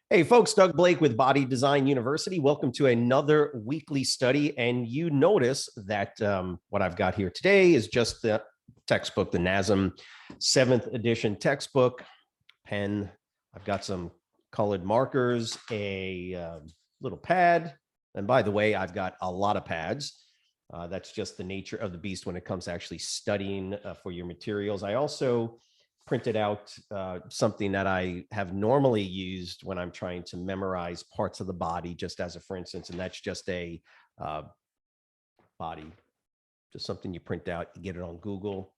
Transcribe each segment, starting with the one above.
Hey folks, Doug Blake with Body Design University. Welcome to another weekly study. And you notice that what I've got here today is just the textbook, the NASM 7th edition textbook, pen. I've got some colored markers, a little pad. And by the way, I've got a lot of pads. That's just the nature of the beast when it comes to actually studying for your materials. I also printed out something that I have normally used when I'm trying to memorize parts of the body, just as a for instance, and that's just a body, just something you print out, you get it on Google.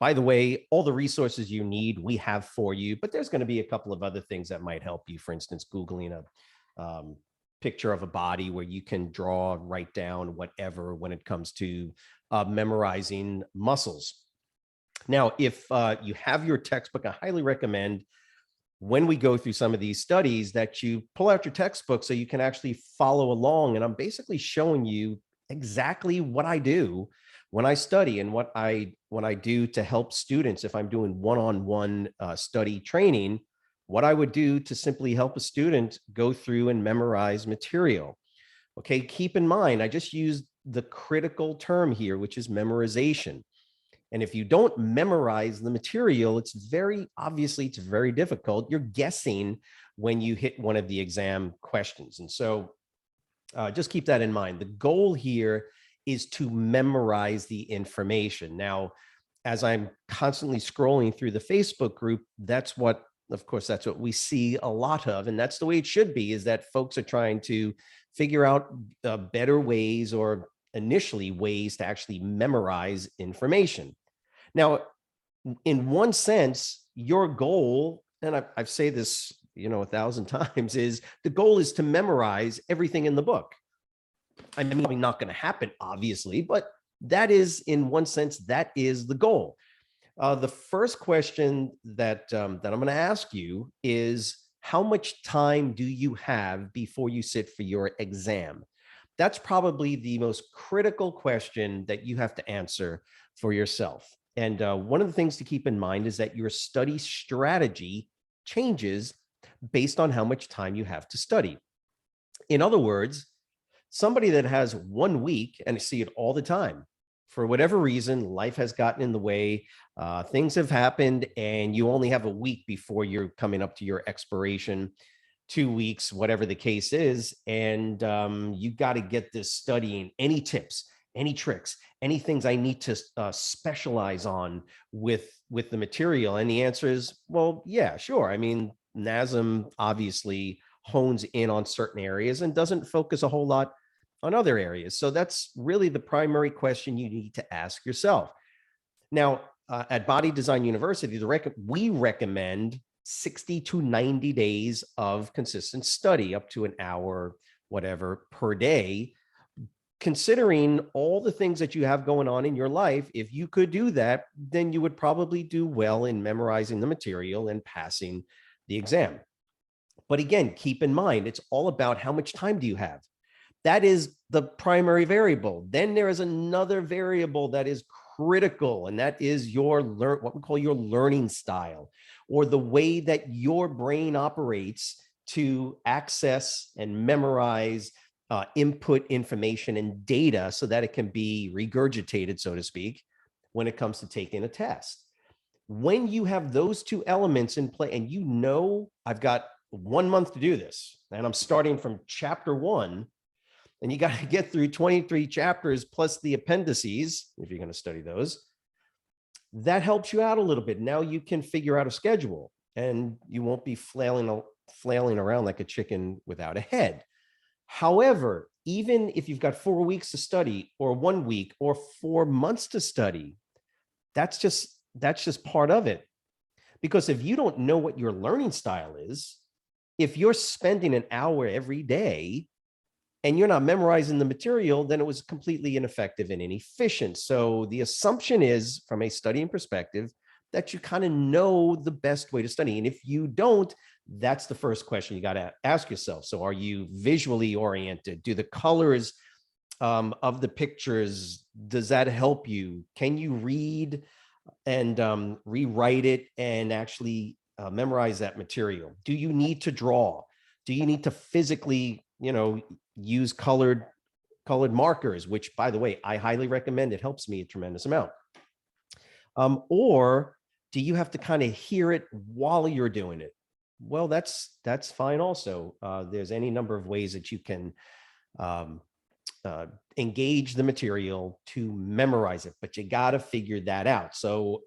By the way, all the resources you need, we have for you, but there's going to be a couple of other things that might help you. For instance, Googling a picture of a body where you can draw, write down, whatever, when it comes to memorizing muscles. Now, if you have your textbook, I highly recommend when we go through some of these studies that you pull out your textbook so you can actually follow along. And I'm basically showing you exactly what I do when I study and what I do to help students. If I'm doing one-on-one study training, what I would do to simply help a student go through and memorize material. Okay, keep in mind, I just used the critical term here, which is memorization. And if you don't memorize the material, it's very difficult. You're guessing when you hit one of the exam questions. And so just keep that in mind. The goal here is to memorize the information. Now, as I'm constantly scrolling through the Facebook group, that's what we see a lot of. And that's the way it should be, is that folks are trying to figure out better ways, or initially ways, to actually memorize information. Now, in one sense, your goal, and I've said this, 1,000 times, is the goal is to memorize everything in the book. I mean, probably not going to happen, obviously, but that is, in one sense, that is the goal. The first question that I'm going to ask you is, how much time do you have before you sit for your exam? That's probably the most critical question that you have to answer for yourself. And one of the things to keep in mind is that your study strategy changes based on how much time you have to study. In other words, somebody that has 1 week, and I see it all the time, for whatever reason, life has gotten in the way, things have happened, and you only have a week before you're coming up to your expiration, 2 weeks, whatever the case is, and you got to get this studying. Any tips, any tricks, any things I need to specialize on with the material? And the answer is, well, yeah, sure. I mean, NASM obviously hones in on certain areas and doesn't focus a whole lot on other areas. So that's really the primary question you need to ask yourself. Now, at Body Design University, we recommend 60 to 90 days of consistent study, up to an hour, whatever, per day. Considering all the things that you have going on in your life, if you could do that, then you would probably do well in memorizing the material and passing the exam. But again, keep in mind, it's all about how much time do you have. That is the primary variable. Then there is another variable that is critical, and that is what we call your learning style, or the way that your brain operates to access and memorize input information and data so that it can be regurgitated, so to speak, when it comes to taking a test. When you have those two elements in play, and I've got 1 month to do this, and I'm starting from chapter 1, and you got to get through 23 chapters plus the appendices, if you're going to study those, that helps you out a little bit. Now you can figure out a schedule, and you won't be flailing around like a chicken without a head. However, even if you've got 4 weeks to study, or 1 week, or 4 months to study, that's just part of it. Because if you don't know what your learning style is, if you're spending an hour every day and you're not memorizing the material, then it was completely ineffective and inefficient. So the assumption is, from a studying perspective, that you kind of know the best way to study. And if you don't, that's the first question you got to ask yourself. So are you visually oriented? Do the colors of the pictures, does that help you? Can you read and rewrite it and actually memorize that material? Do you need to draw? Do you need to physically, use colored markers, which, by the way, I highly recommend. It helps me a tremendous amount. Or do you have to kind of hear it while you're doing it? Well, that's fine also. There's any number of ways that you can um, engage the material to memorize it, but you got to figure that out. So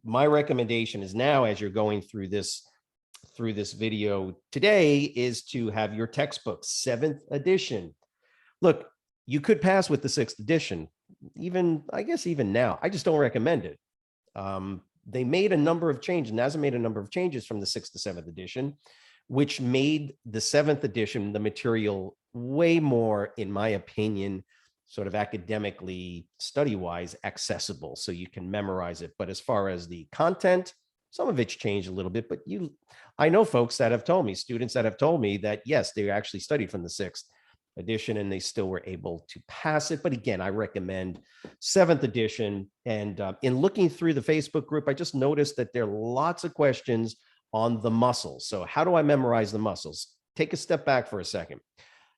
my recommendation is now, as you're going through this video today, is to have your textbook, 7th edition. Look, you could pass with the 6th edition, I guess even now. I just don't recommend it. They made a number of changes. NASM made a number of changes from the 6th to 7th edition, which made the 7th edition, the material, way more, in my opinion, sort of academically, study-wise, accessible, so you can memorize it. But as far as the content, some of it's changed a little bit. But I know folks that have told me, students that have told me that, yes, they actually studied from the 6th edition and they still were able to pass it. But again, I recommend 7th edition. And in looking through the Facebook group, I just noticed that there are lots of questions on the muscles. So how do I memorize the muscles? Take a step back for a second.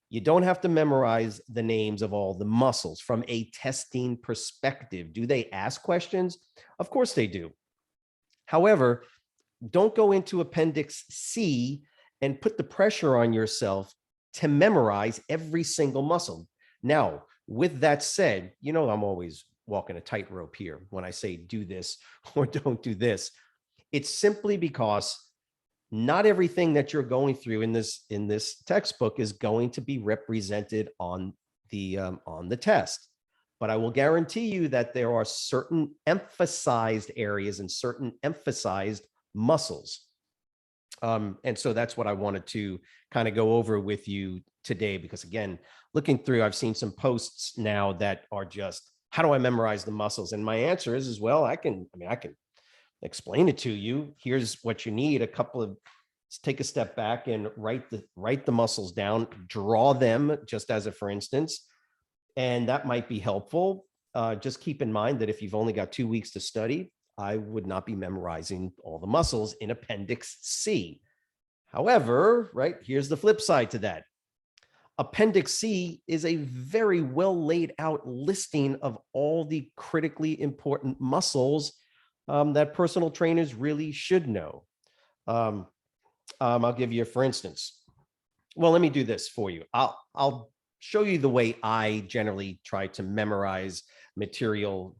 You don't have to memorize the names of all the muscles from a testing perspective. Do they ask questions? Of course they do. However, don't go into Appendix C and put the pressure on yourself to memorize every single muscle. Now, with that said, I'm always walking a tightrope here when I say do this or don't do this. It's simply because not everything that you're going through in this textbook is going to be represented on the test. But I will guarantee you that there are certain emphasized areas and certain emphasized muscles. And so that's what I wanted to kind of go over with you today, because again, looking through, I've seen some posts now that are just, how do I memorize the muscles? And my answer is, well, I can explain it to you. Here's what you need. Take a step back and write the muscles down, draw them just as a for instance, and that might be helpful. Just keep in mind that if you've only got 2 weeks to study, I would not be memorizing all the muscles in Appendix C. However, right, here's the flip side to that. Appendix C is a very well laid out listing of all the critically important muscles that personal trainers really should know. I'll give you, for instance, well, let me do this for you. I'll show you the way I generally try to memorize material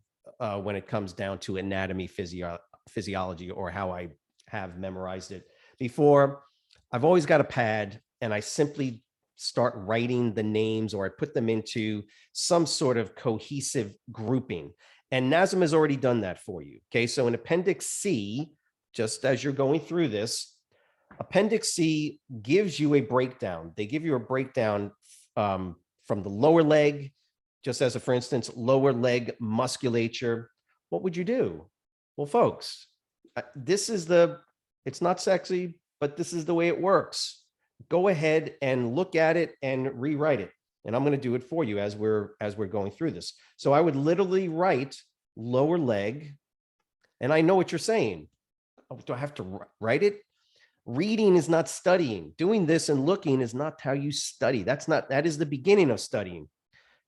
when it comes down to anatomy, physiology, or how I have memorized it before. I've always got a pad and I simply start writing the names, or I put them into some sort of cohesive grouping. And NASM has already done that for you. Okay, so in Appendix C, just as you're going through this, Appendix C gives you a breakdown. They give you a breakdown from the lower leg, just as a, for instance, lower leg musculature. What would you do? Well, folks, it's not sexy, but this is the way it works. Go ahead and look at it and rewrite it. And I'm going to do it for you as we're going through this. So I would literally write lower leg, and I know what you're saying. Oh, do I have to write it? Reading is not studying. Doing this and looking is not how you study. That is the beginning of studying.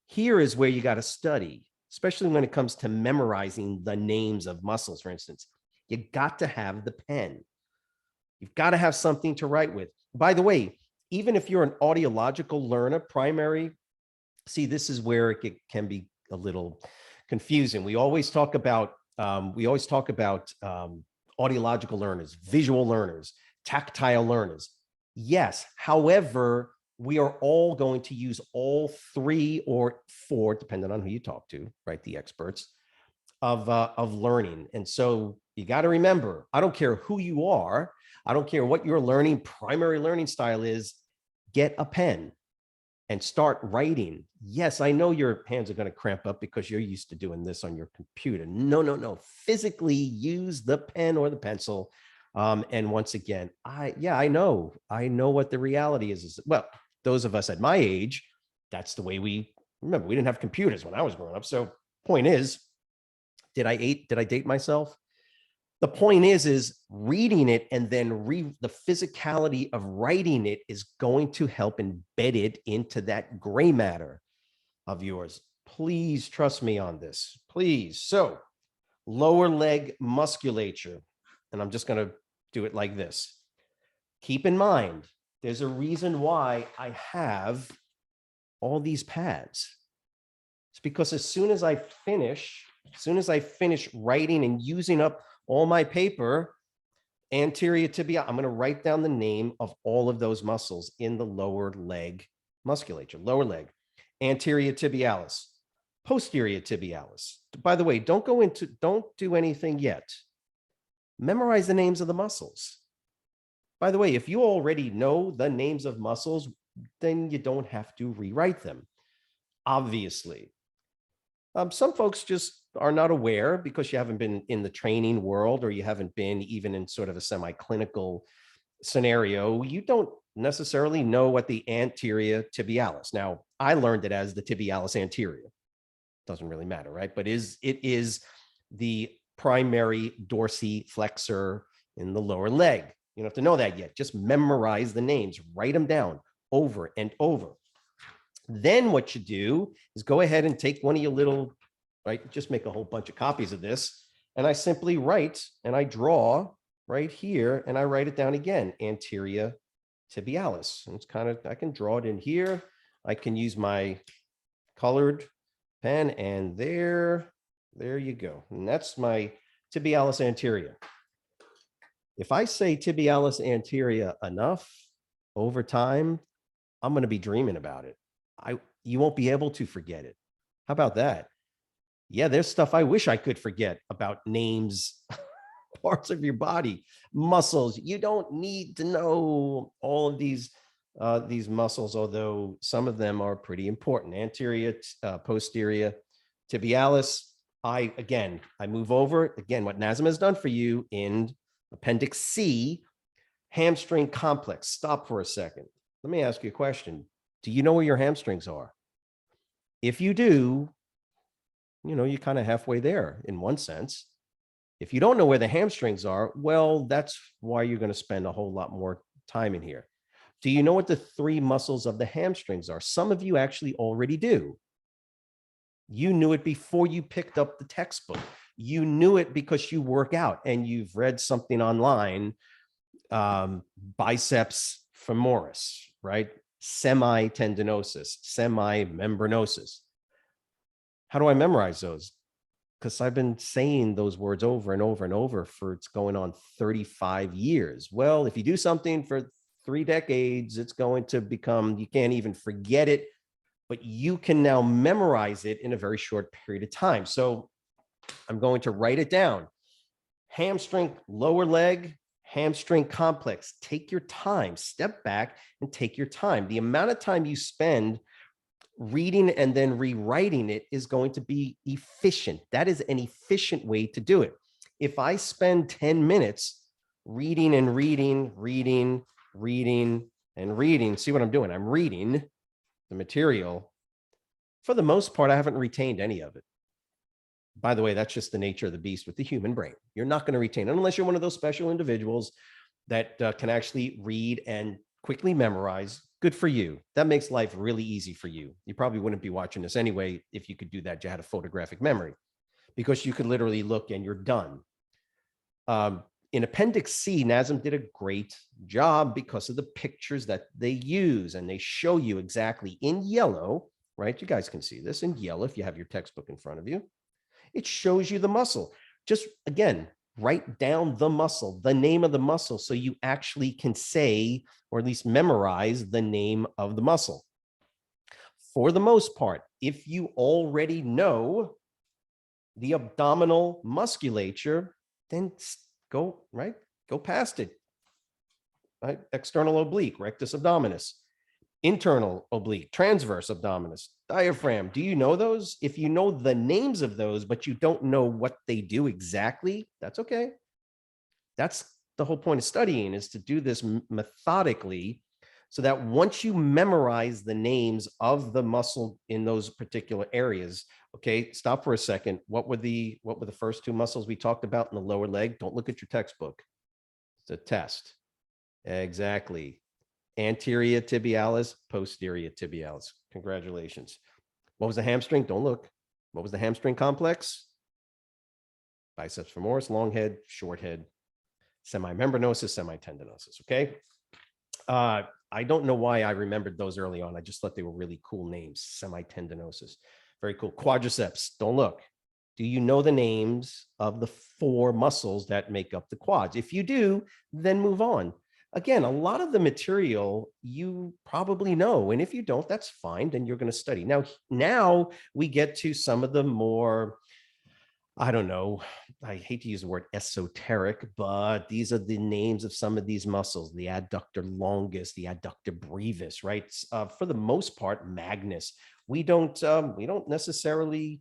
Here is where you got to study, especially when it comes to memorizing the names of muscles, for instance. You got to have the pen. You've got to have something to write with. By the way, even if you're an audiological learner, primary, see, this is where it can be a little confusing. We always talk about audiological learners, visual learners, tactile learners. Yes, however, we are all going to use all 3 or 4, depending on who you talk to, right? The experts of learning. And so you got to remember, I don't care who you are. I don't care what your primary learning style is, get a pen and start writing. Yes, I know your hands are going to cramp up because you're used to doing this on your computer. No. Physically use the pen or the pencil. And once again, I know what the reality is. Well, those of us at my age, that's the way remember, we didn't have computers when I was growing up. So point is, did I date myself? The point is reading it and then the physicality of writing it is going to help embed it into that gray matter of yours. Please trust me on this, please. So lower leg musculature, and I'm just going to do it like this. Keep in mind, there's a reason why I have all these pads. It's because as soon as I finish writing and using up all my paper, anterior tibia, I'm going to write down the name of all of those muscles in the lower leg musculature, lower leg, anterior tibialis, posterior tibialis. By the way, don't do anything yet. Memorize the names of the muscles. By the way, if you already know the names of muscles, then you don't have to rewrite them, obviously. Some folks just are not aware because you haven't been in the training world, or you haven't been even in sort of a semi-clinical scenario. You don't necessarily know what the anterior tibialis. Now, I learned it as the tibialis anterior. Doesn't really matter, right? But it is the primary dorsiflexor in the lower leg. You don't have to know that yet. Just memorize the names, write them down over and over. Then what you do is go ahead and take one of your little, right? Just make a whole bunch of copies of this. And I simply write and I draw right here and I write it down again, anterior tibialis. And it's kind of, I can draw it in here. I can use my colored pen and there you go. And that's my tibialis anterior. If I say tibialis anterior enough over time, I'm going to be dreaming about it. You won't be able to forget it. How about that? Yeah, there's stuff I wish I could forget about names, parts of your body, muscles. You don't need to know all of these muscles, although some of them are pretty important. Anterior, posterior, tibialis. I move over. Again, what NASM has done for you in Appendix C, hamstring complex. Stop for a second. Let me ask you a question. Do you know where your hamstrings are? If you do, you're kind of halfway there in one sense. If you don't know where the hamstrings are, well, that's why you're going to spend a whole lot more time in here. Do you know what the three muscles of the hamstrings are? Some of you actually already do. You knew it before you picked up the textbook. You knew it because you work out and you've read something online, biceps femoris, right? Semitendinosus, semimembranosus. How do I memorize those? Because I've been saying those words over and over and over for it's going on 35 years. Well, if you do something for 3 decades, it's going to become, you can't even forget it, but you can now memorize it in a very short period of time. So I'm going to write it down. Hamstring, lower leg, hamstring complex. Take your time, step back and take your time. The amount of time you spend reading and then rewriting it is going to be efficient. That is an efficient way to do it. If I spend 10 minutes reading and reading, see what I'm doing? I'm reading the material. For the most part, I haven't retained any of it. By the way, that's just the nature of the beast with the human brain. You're not going to retain it unless you're one of those special individuals that can actually read and quickly memorize. Good for you. That makes life really easy for you. You probably wouldn't be watching this anyway if you could do that. You had a photographic memory because you could literally look and you're done. In Appendix C, NASM did a great job because of the pictures that they use, and they show you exactly in yellow, right? You guys can see this in yellow if you have your textbook in front of you. It shows you the muscle. Just, again, write down the muscle, the name of the muscle, so you actually can say, or at least memorize the name of the muscle. For the most part, if you already know the abdominal musculature, then go past it. Right? External oblique, rectus abdominis, internal oblique, transverse abdominis, diaphragm. Do you know those? If you know the names of those, but you don't know what they do exactly, that's okay. That's the whole point of studying, is to do this methodically so that once you memorize the names of the muscle in those particular areas, okay, stop for a second. What were the first two muscles we talked about in the lower leg? Don't look at your textbook. It's a test. Exactly. Anterior tibialis, posterior tibialis. Congratulations. What was the hamstring? Don't look. What was the hamstring complex? Biceps femoris, long head, short head, semimembranosus, semitendinosus. Okay. I don't know why I remembered those early on. I just thought they were really cool names. Semitendinosus. Very cool. Quadriceps. Don't look. Do you know the names of the 4 muscles that make up the quads? If you do, then move on. Again, a lot of the material you probably know. And if you don't, that's fine. Then you're going to study. Now we get to some of the more, I don't know, I hate to use the word esoteric, but these are the names of some of these muscles, the adductor longus, the adductor brevis, right? For the most part, magnus. We don't necessarily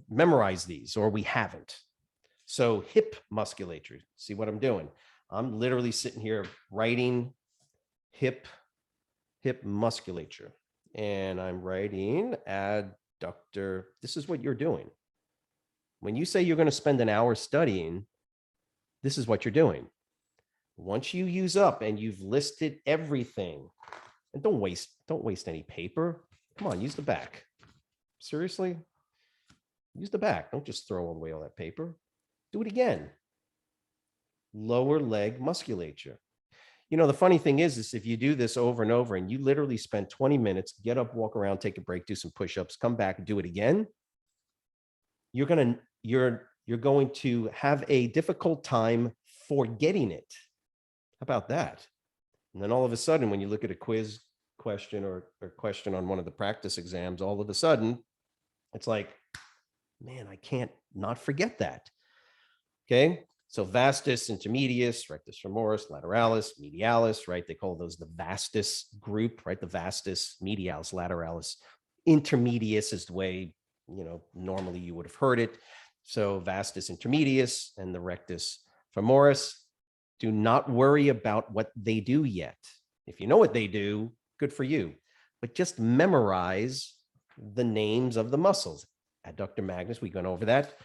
memorize these, or we haven't. So hip musculature, see what I'm doing? I'm literally sitting here writing hip musculature, and I'm writing adductor. This is what you're doing. When you say you're going to spend an hour studying, this is what you're doing. Once you use up and you've listed everything, and don't waste any paper. Come on, use the back. Seriously? Use the back. Don't just throw away all that paper. Do it again. Lower leg musculature. You know, the funny thing is if you do this over and over and you literally spend 20 minutes, get up, walk around, take a break, do some push-ups, come back and do it again, you're going to have a difficult time forgetting it. How about that? And then all of a sudden, when you look at a quiz question or question on one of the practice exams, all of a sudden, it's like, man, I can't not forget that. Okay. So vastus, intermedius, rectus femoris, lateralis, medialis, right? They call those the vastus group, right? The vastus, medialis, lateralis. Intermedius is the way, normally you would have heard it. So vastus intermedius and the rectus femoris. Do not worry about what they do yet. If you know what they do, good for you. But just memorize the names of the muscles. Adductor magnus, we've gone over that.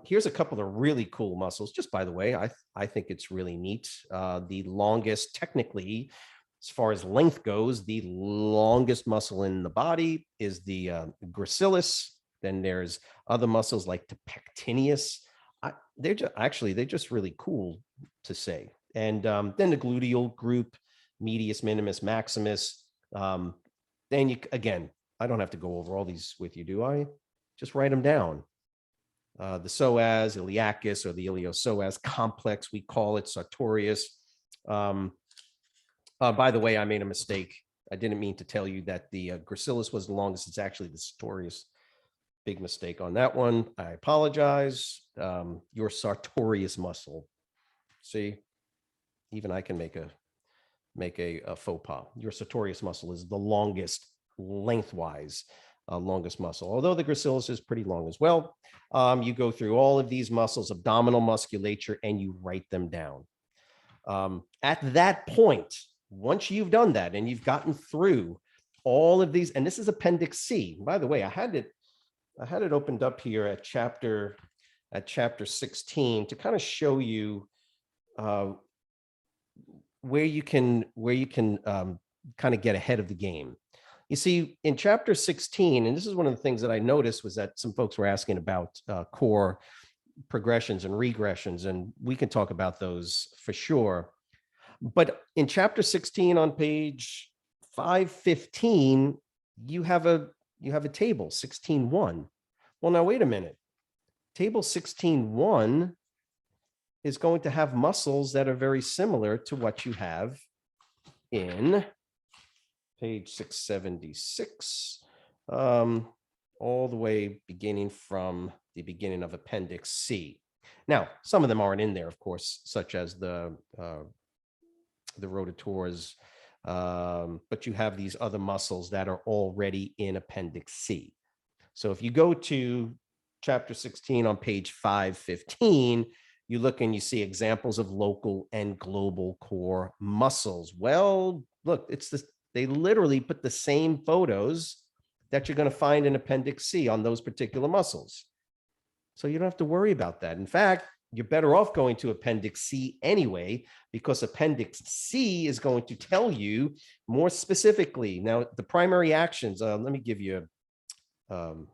Here's a couple of really cool muscles. Just by the way, I think it's really neat. The longest, technically, as far as length goes, the longest muscle in the body is the gracilis. Then there's other muscles like the pectineus. They're just really cool to say. And then the gluteal group, medius minimus maximus. Then again, I don't have to go over all these with you, do I? Just write them down. The psoas, iliacus, or the iliopsoas complex, we call it, sartorius. By the way, I made a mistake. I didn't mean to tell you that the gracilis was the longest. It's actually the sartorius. Big mistake on that one. I apologize. Your sartorius muscle. See, even I can make a faux pas. Your sartorius muscle is the longest lengthwise. Longest muscle, although the gracilis is pretty long as well. You go through all of these muscles, abdominal musculature, and you write them down. At that point, once you've done that and you've gotten through all of these, and this is Appendix C. By the way, I had it opened up here at chapter 16 to kind of show you where you can kind of get ahead of the game. You see, in chapter 16, and this is one of the things that I noticed, was that some folks were asking about core progressions and regressions, and we can talk about those for sure. But in chapter 16 on page 515, you have a table, 16.1. Well, now wait a minute. Table 16.1 is going to have muscles that are very similar to what you have in page 676, all the way beginning from the beginning of Appendix C. Now, some of them aren't in there, of course, such as the rotators, but you have these other muscles that are already in Appendix C. So if you go to chapter 16 on page 515, You look and you see examples of local and global core muscles. Well, look, they literally put the same photos that you're going to find in Appendix C on those particular muscles. So you don't have to worry about that. In fact, you're better off going to Appendix C anyway, because Appendix C is going to tell you more specifically. Now, the primary actions, let me give you the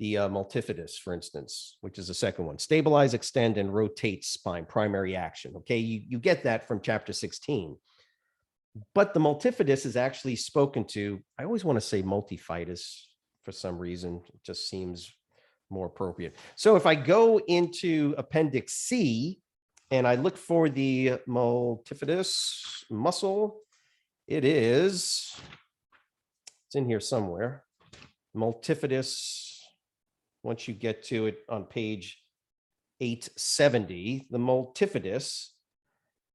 multifidus, for instance, which is the second one. Stabilize, extend, and rotate spine, primary action. Okay, you get that from chapter 16. But the multifidus is actually spoken to. I always want to say multifidus for some reason. It just seems more appropriate. So if I go into Appendix C and I look for the multifidus muscle, it's in here somewhere. Multifidus, once you get to it on page 870, the multifidus,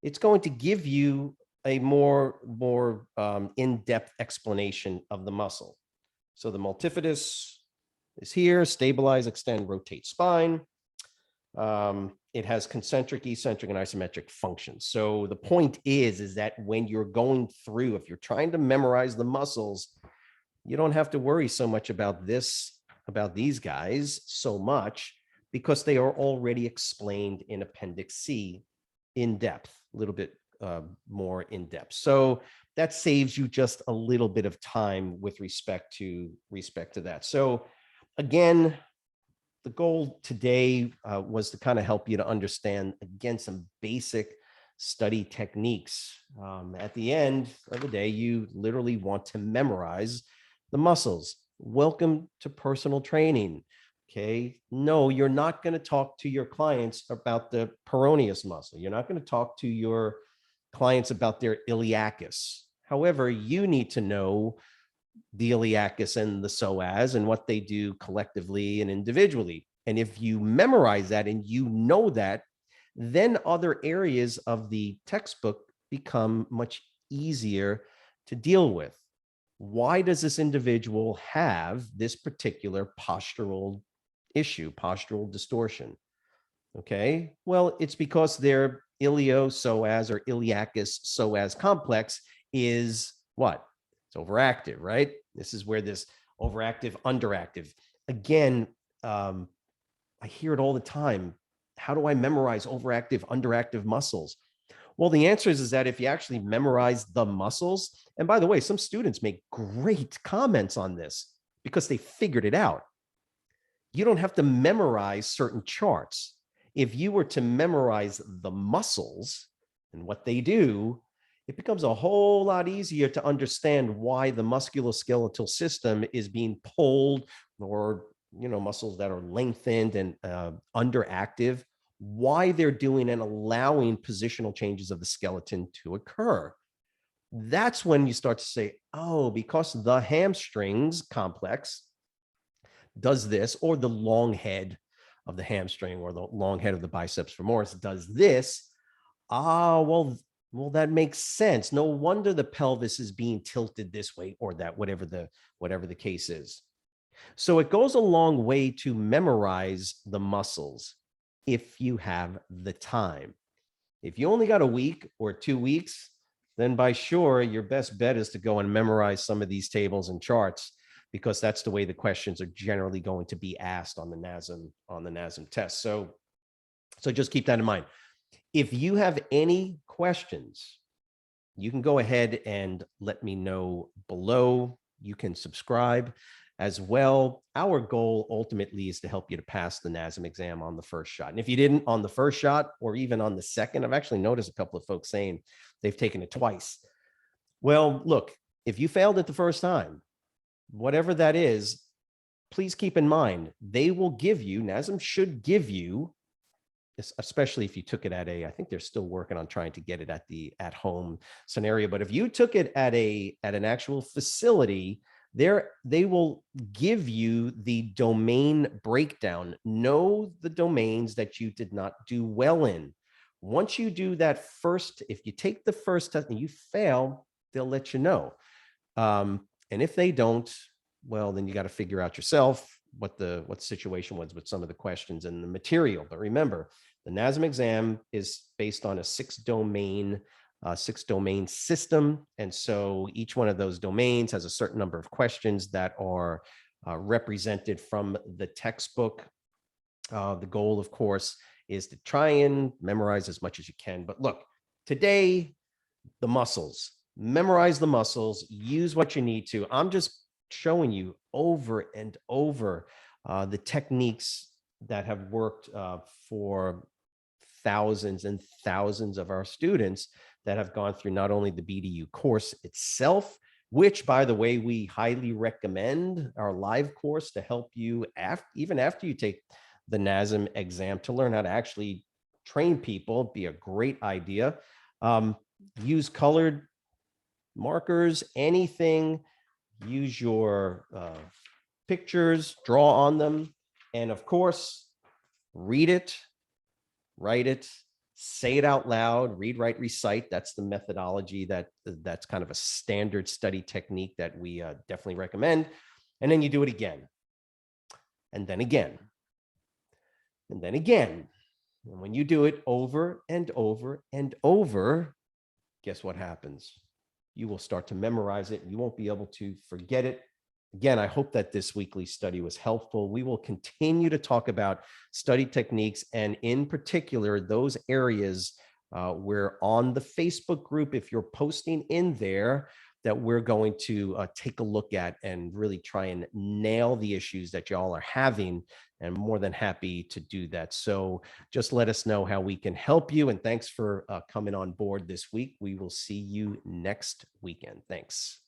it's going to give you a more in-depth explanation of the muscle. So the multifidus is here: stabilize, extend, rotate spine. It has concentric, eccentric, and isometric functions. So the point is that when you're going through, if you're trying to memorize the muscles, you don't have to worry so much about these guys so much, because they are already explained in Appendix C in depth, a little bit more in depth. So that saves you just a little bit of time with respect to that. So again, the goal today was to kind of help you to understand, again, some basic study techniques. At the end of the day, you literally want to memorize the muscles. Welcome to personal training. Okay. No, you're not going to talk to your clients about the peroneus muscle. You're not going to talk to your clients about their iliacus. However, you need to know the iliacus and the psoas and what they do collectively and individually. And if you memorize that and you know that, then other areas of the textbook become much easier to deal with. Why does this individual have this particular postural issue, postural distortion? Okay, well, it's because their ilio-psoas or iliacus-psoas complex is what? It's overactive, right? This is where this overactive, underactive. Again, I hear it all the time. How do I memorize overactive, underactive muscles? Well, the answer is that if you actually memorize the muscles, and by the way, some students make great comments on this because they figured it out. You don't have to memorize certain charts. If you were to memorize the muscles and what they do, it becomes a whole lot easier to understand why the musculoskeletal system is being pulled, or muscles that are lengthened and underactive, why they're doing and allowing positional changes of the skeleton to occur. That's when you start to say, oh, because the hamstrings complex does this, or the long head of the hamstring, or the long head of the biceps femoris does this. Well, that makes sense. No wonder the pelvis is being tilted this way or that, whatever the case is. So it goes a long way to memorize the muscles if you have the time. If you only got a week or 2 weeks, then by sure, your best bet is to go and memorize some of these tables and charts, because that's the way the questions are generally going to be asked on the NASM test. So just keep that in mind. If you have any questions, you can go ahead and let me know below. You can subscribe as well. Our goal ultimately is to help you to pass the NASM exam on the first shot. And if you didn't on the first shot, or even on the second, I've actually noticed a couple of folks saying they've taken it twice. Well, look, if you failed it the first time, whatever that is, please keep in mind, they will give you, NASM should give you, especially if you took it I think they're still working on trying to get it at the at-home scenario. But if you took it at an actual facility, they will give you the domain breakdown. Know the domains that you did not do well in. Once you do that first, if you take the first test and you fail, they'll let you know. And if they don't, well, then you got to figure out yourself what the situation was with some of the questions and the material. But remember, The NASM exam is based on a six-domain system. And so each one of those domains has a certain number of questions that are represented from the textbook. The goal, of course, is to try and memorize as much as you can. But look, today, the muscles, memorize the muscles, use what you need to. I'm just showing you over and over the techniques that have worked for thousands and thousands of our students that have gone through not only the BDU course itself, which, by the way, we highly recommend our live course to help you even after you take the NASM exam, to learn how to actually train people. Be a great idea. Use colored markers, anything. Use your pictures, draw on them, and of course, read it, write it, say it out loud, read, write, recite. That's the methodology that's kind of a standard study technique that we definitely recommend. And then you do it again, and then again, and then again. And when you do it over and over and over, guess what happens? You will start to memorize it. You won't be able to forget it. Again, I hope that this weekly study was helpful. We will continue to talk about study techniques, and in particular, those areas where on the Facebook group, if you're posting in there, that we're going to take a look at and really try and nail the issues that y'all are having, and more than happy to do that. So just let us know how we can help you. And thanks for coming on board this week. We will see you next weekend. Thanks.